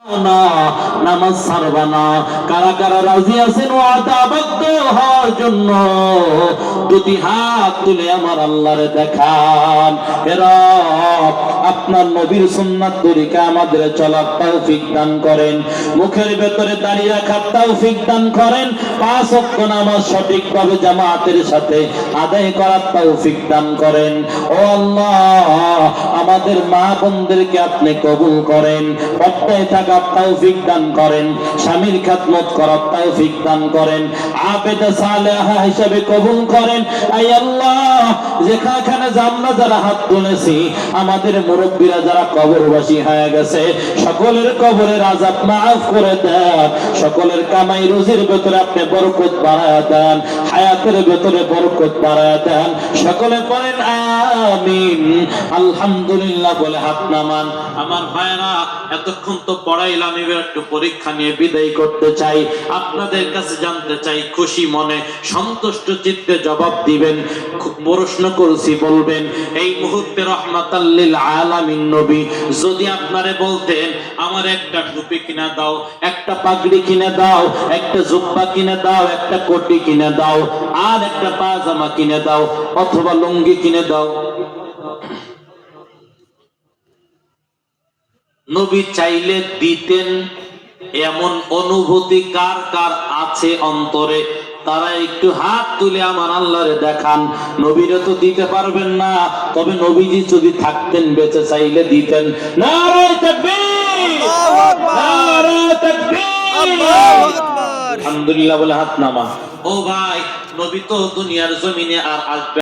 নামাজ ছাড়বা না। কারা কারা রাজি আছেন ওয়াদাবদ্ধ হওয়ার জন্য দুটি হাত তুলে আমার আল্লাহরে দেখান। হে রব, আপনার নবীর সুন্নাত তরিকা আমাদের চলার তৌফিক দান করেন, মুখের ভেতরে দাঁড়িয়ে রাখার তৌফিক দান করেন, 5 ওয়াক্ত নামাজ সঠিকভাবে জামাতের সাথে আদায় করার তৌফিক দান করেন। ও আল্লাহ, আমাদের মা বোনদেরকে আপনি কবুল করেন, পর্দায় থাকার তৌফিক দান করেন, স্বামীর খেদমত করার তৌফিক দান করেন, আবেদা সালেহা হিসাবে কবুল করেন। আয় আল্লাহ, যেখানে আমরা যারা হাত তুলেছি, আমাদের মুরব্বীরা যারা কবরবাসী হয়ে গেছে, সকলের কবরের আযাব মাফ করে দেন, সকলের কামাই রুজির ভেতরে আপনি বরকত বাড়ায় দেন, হায়াতের ভেতরে বরকত বাড়ায় দেন। সকলে পড়েন আমিন। আলহামদুলিল্লাহ বলে হাত নামান। আমার ভাইরা, এতক্ষণ তো পড়াইলাম, এবার একটু পরীক্ষা নিয়ে বিদায় করতে চাই। আপনাদের কাছে জানতে চাই, খুশি মনে সন্তুষ্ট চিত্তে জবাব দিবেন। প্রশ্ন করছি, বলবেন এই মুহূর্তে রহমাতাল লিল আলামিন নবী যদি আপনারে বলতেন আমার একটা টুপি কিনে দাও, একটা পাগড়ি কিনে দাও, একটা জুব্বা কিনে দাও, একটা কোটি কিনে দাও, আর একটা পাজামা কিনে দাও, অথবা লুঙ্গি কিনে দাও, নবী চাইলে দিতেন? এমন অনুভূতি কার কার আছে অন্তরে? তারা একটু হাত তুলে আমার আল্লাহরে দেখান। নবীরে তো দিতে পারবেন না, তবে নবীজি যদি থাকতেন বেঁচে চাইলে দিতেন। নারে তাকবীর, নারে তাকবীর, আলহামদুলিল্লাহ বলে হাত নামা। ও ভাই, নবী তো দুনিয়ার জমিনে আর আসবে